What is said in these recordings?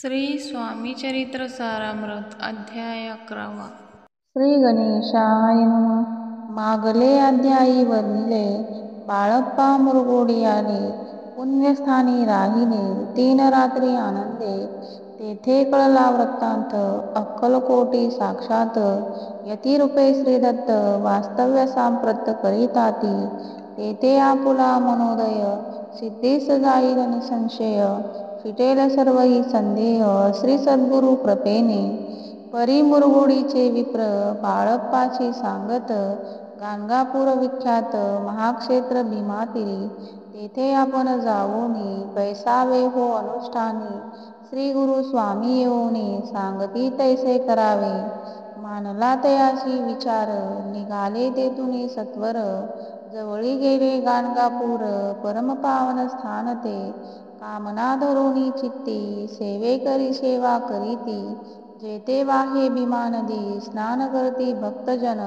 श्री स्वामी चरित्र सारामृत अध्याय 11. श्री गणेशाय नमः. मागले अध्यायी वर्णिले बाळप्पा मुरगोडी आले. पुण्यस्थानी राहिले 3 रात्री आनंदे. तेथे कळला वृत्तांत अक्कलकोटी साक्षात यतिरूपे श्रीदत्त वास्तव्य सांप्रत करिताती. तेथे आपुला मनोदय सिद्धीस जाईल निसंशय. फिटेल सर्वही संदेह श्री सद्गुरु कृपेने. परी मुरगोडीचे विप्र बाळप्पाची सांगत गाणगापूर विख्यात महाक्षेत्र भीमातीरी. तेथे आपण जाऊनी बैसावे हो अनुष्ठानी. श्री गुरु स्वामी येऊनी सांगती तैसे करावे. मानला तयाशी विचार निघाले तेथुनी सत्वर. जवळी गेले गाणगापूर परमपावन स्थान ते. कामना धरुनी चित्ती सेवे करी सेवा करीती. जेथे वाहे भीमा नदी स्नान करती भक्तजन.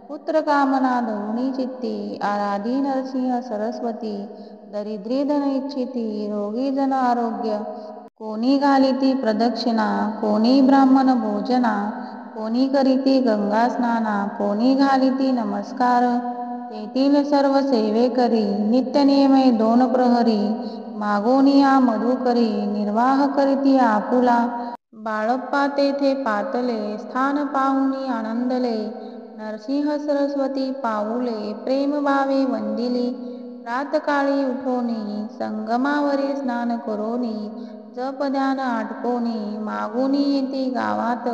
पुत्र कामना धरुणी चित्ती आराधी नरसिंह सरस्वती. दरिद्री धन इच्छिती रोगी जन आरोग्य. कोणी घालिती प्रदक्षिणा कोणी ब्राह्मण भोजना. कोणी करीती गंगा स्नाना कोणी घालिती नमस्कार. तेथील सर्व सेवे करी नित्य नियमे 2 प्रहरी. मागोनिया मधुकरी निर्वाह करीती आपुला. बाळप्पा तेथे पातले स्थान पाहुनी आनंदले. नरसिंह सरस्वती पाऊले प्रेमभावे वंदिली. प्रातकाळी उठोनी संगमावरी स्नान करोनी. जप ध्यान आटपोनी मागोनी येती गावात.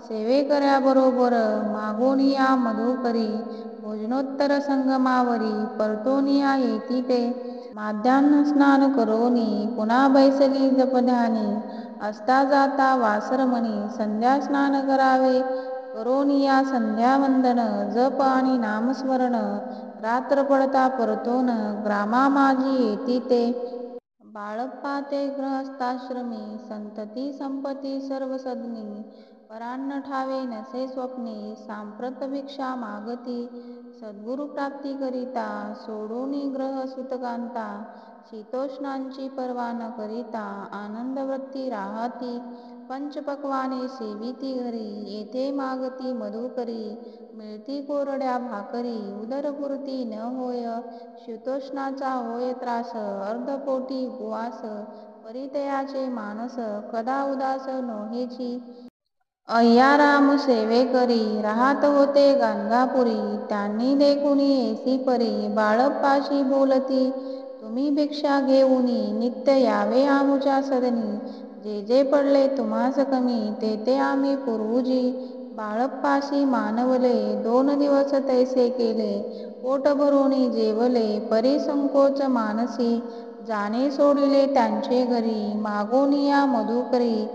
सेवेकऱ्याबरोबर मागोनिया मधुकरी. भोजनोत्तर संगमावरी परतोनिया येती ते. माध्यान्ह स्नान करोनी पुन्हा बैसली जपध्यानी. असता जाता वासरमणी संध्या स्नान करावे. करोनिया संध्यावंदन जप आणि नामस्मरण. रात्र पडता परतोन ग्रामामाजी येती ते. बाळप्पा ते गृहस्थाश्रमी संतती संपत्ती सर्व सदनी. परान्न ठावे नसे स्वप्नी सांप्रत भिक्षा मागती. सद्गुरु प्राप्ती करिता सोडूनी ग्रह सुतकांता. शीतोष्णांची पर्वा न करिता आनंद वृत्ती राहती. पंचपक्वाने सेविती घरी येथे मागती मधुकरी. मिळती कोरड्या भाकरी उदरपुरती न होय. शीतोष्णाचा होय त्रास अर्धपोटी उपवास. परितयाचे मानस कदा उदास नोहेची. अय्याराम सेवेकरी राहत होते गाणगापुरी. त्यांनी देखुनी ऐसी परी बाळप्पाशी बोलती. तुम्ही भिक्षा घेऊनी नित्य यावे आमुच्या सदनी. जे जे पडले तुम्हास कमी ते ते आम्ही पुरवुजी. बाळप्पाशी मानवले 2 दिवस तैसे केले. पोट भरुनी जेवले परी संकोच मानसी. जाणे सोडिले त्यांचे घरी मागोनिया मधुकरी.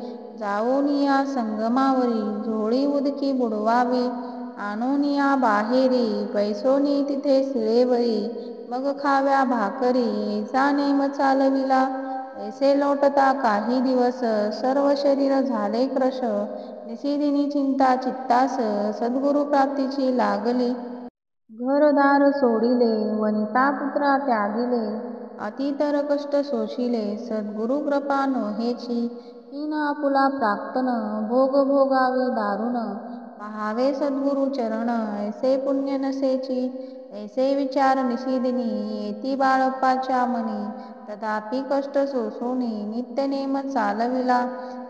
जाऊनिया संगमावरी झोळी उदकी बुडवावी. आणोनिया बाहेरी बैसोनी तिथे शिळेवरी. मग खाव्या भाकरी ऐसा नेम चालविला. ऐसे लोटता काही दिवस सर्व शरीर झाले क्रश. निशिदिनी चिंता चित्तास सद्गुरु प्राप्तीची लागली. घरदार सोडिले वनिता पुत्रा त्यागिले. अतितर कष्ट सोशिले सद्गुरु कृपा नोहेची. हीन आपुला प्राक्तन भोग भोगावे दारुण. पहावे सद्गुरु चरण ऐसे पुण्य नसेची. ऐसे विचार निशिदिनी येती बाळप्पाच्या मनी. तथापि कष्ट सोसुनी नित्य नेम चालविला.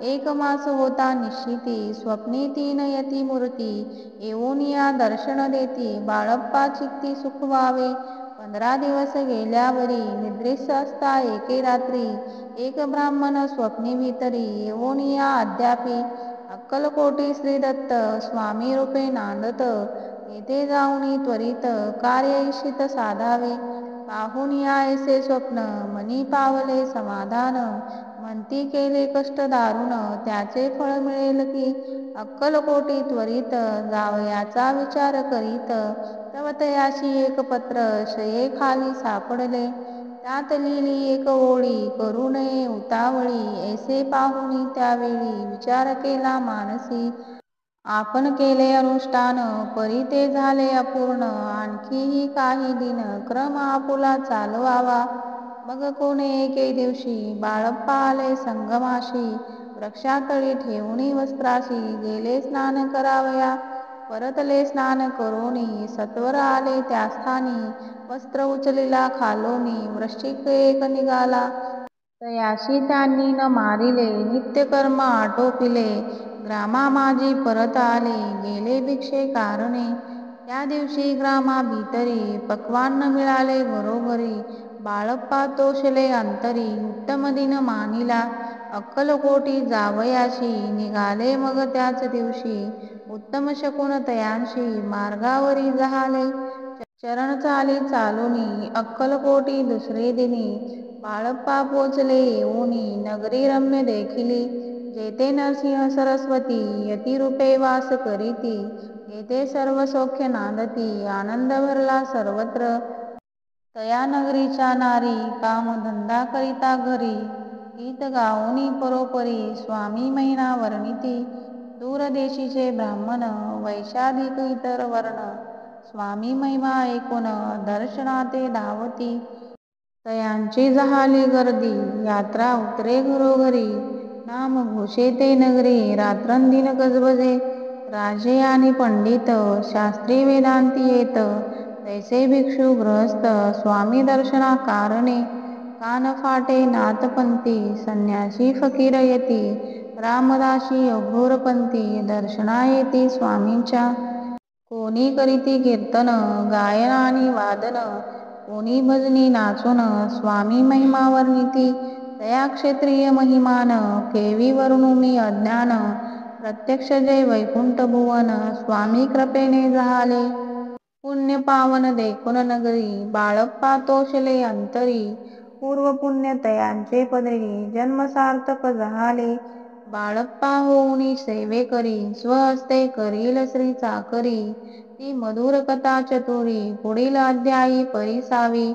1 मास होता निश्चिती स्वप्नी 3 यती मूर्ती. येऊनिया दर्शन देती बाळप्पा चित्ती सुखवावे. 15 दिवस गेल्यावरी निद्रिस्त असता एके रात्री. एक ब्राह्मण स्वप्नी भीतरी येऊनिया अद्यापि. अक्कलकोटी श्रीदत्त स्वामी रूपे नांदत. तेथे जाऊनी त्वरित कार्य इच्छित साधावे. पाहुनिया ऐसे स्वप्न मनी पावले समाधान. म्हणती केले कष्ट दारुण त्याचे फळ मिळेल की. अक्कलकोटी त्वरित जावयाचा विचार करीत. तव तयाशी एक पत्र शयेखाली सापडले. त्यात लिहिली एक ओळी करू नये उतावळी. ऐसे पाहुनी त्यावेळी विचार केला मानसी. आपण केले अनुष्ठान परी ते झाले अपूर्ण. आणखीही काही दिन क्रम आपुला चालवावा. मग कोणे एके दिवशी बाळप्पा आले संगमाशी. वृक्षातळी ठेवूनी वस्त्राशी गेले स्नान करावया. परतले स्नान करोनी सत्वर आले त्या स्थानी. वस्त्र उचलिला खालोनी वृश्चिक एक निघाला. तयाशी त्यांनी न मारिले नित्यकर्म आटोपिले. ग्रामामाजी परत आले गेले भिक्षे कारणे. त्या दिवशी ग्रामाभीतरी पक्वान्न मिळाले घरोघरी. बाळप्पा तोषले अंतरी उत्तम दिन मानिला. अक्कलकोटी जावयाशी निघाले मग त्याच दिवशी. उत्तम शकुन तयांशी मार्गावरी जहाले. चरण चाली चालुनी अक्कलकोटी दुसरे दिनी. बाळप्पा पोचले येऊनी नगरी रम्य देखिली. जेथे नरसिंह सरस्वती यतिरूपे वास करीती. येथे सर्व सौख्य नांदती आनंद भरला सर्वत्र. तया नगरीच्या नारी काम धंदा करिता घरी. गीत गाऊनी परोपरी स्वामी महिमा वर्णिती. दूर देशीचे ब्राह्मण वैशाधिक इतर वर्ण. स्वामी महिमा ऐकून दर्शनाते धावती. तयांची जहाली गर्दी यात्रा उतरे घरोघरी. नाम घोषे ते नगरी रात्रंदिन गजबजे. राजे आणि पंडित शास्त्री वेदांती येत. तैसे भिक्षु गृहस्थ स्वामी दर्शना कारणे. कान फाटे नाथपंथी संन्यासी फकीर येती. रामदासी अघोरपंथी दर्शना येती स्वामींच्या. कोणी करीती कीर्तन गायन आणि वादन. कोणी भजनी नाचून स्वामी महिमा वर्णिती. तया क्षेत्रीय महिमान केवी वर्णू मी अज्ञान. प्रत्यक्ष जय वैकुंठ भुवन स्वामी कृपेने जहाले. पुण्य पावन देखुन नगरी बाळप्पा तोषले अंतरी. पूर्व पुण्य तयांचे पदरी जन्म सार्थक जहाले. बाळप्पा होऊनी सेवेकरी स्वहस्ते करील श्री चाकरी. ती मधुर कथा चतुरी पुढील अध्यायी परिसावी.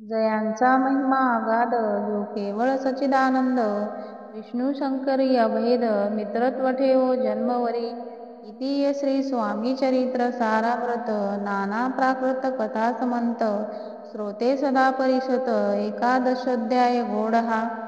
जयांचा महिमा अगाध जो केवळ सच्चिदानंद. विष्णू शंकरी अभेद मित्रत्व ठेवो जन्मवरी. इति श्री स्वामी चरित्र सारामृत नाना प्राकृत कथा समंत. श्रोते सदा परिषत एकादशोध्याय गोड हा.